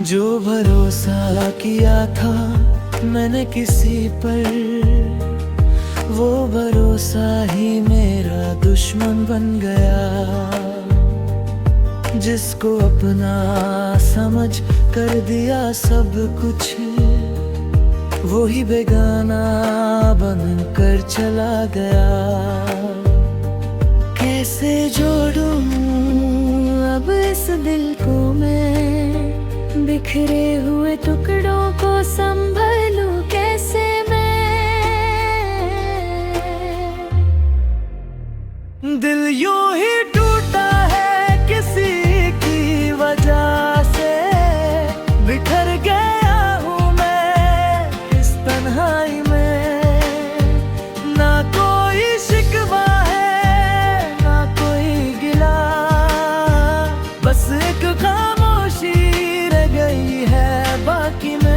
जो भरोसा किया था मैंने किसी पर, वो भरोसा ही मेरा दुश्मन बन गया। जिसको अपना समझ कर दिया सब कुछ, वो ही बेगाना बन कर चला गया। कैसे जोड़ूं अब इस दिल को मैं, बिखरे हुए टुकड़ों को संभालूं कैसे मैं। दिल यूं ही टूटा है किसी की वजह से, बिखर गया हूँ मैं इस तन्हाई में। ना कोई शिकवा है ना कोई गिला, बस एक खामोशी रह गई है बाकी में।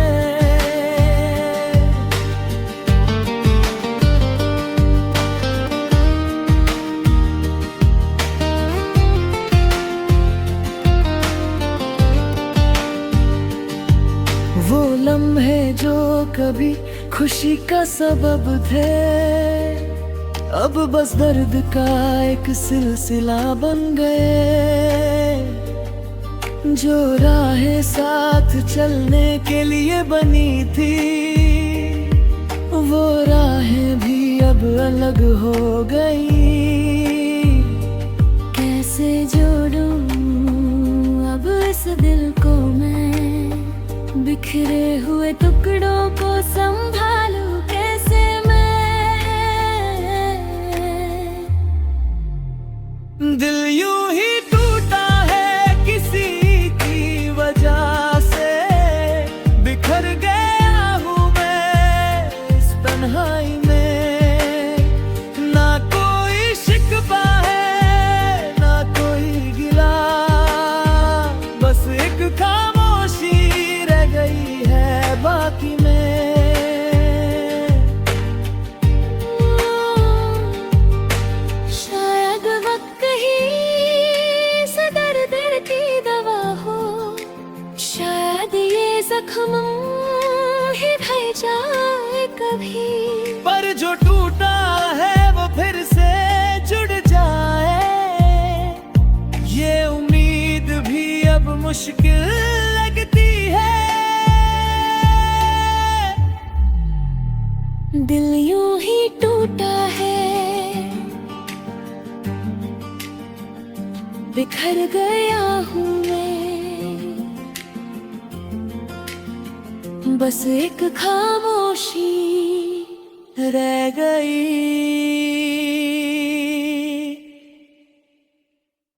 वो लम्हे जो कभी खुशी का सबब थे, अब बस दर्द का एक सिलसिला बन गए। जो राहें साथ चलने के लिए बनी थी, वो राहें भी अब अलग हो गई। कैसे जोड़ूं अब इस दिल को मैं, बिखरे हुए टुकड़ों को संभालूं कैसे मैं। दिल यूं ही टूटा है किसी की वजह से, बिखर गया हूँ मैं इस तन्हाई में। ना कोई शिकवा है ना कोई गिला, बस एक खामोशी रह गई है बाकी में। शायद वक्त ही इस दर्द की दवा हो, शायद ये जख्म ही भर जाए कभी। पर जो टूटा है वो फिर से जुड़ जाए, ये उम्मीद भी अब मुश्किल लगती है। दिल यूं ही टूटा है, बिखर गया हूँ मैं, बस एक खामोशी रह गई।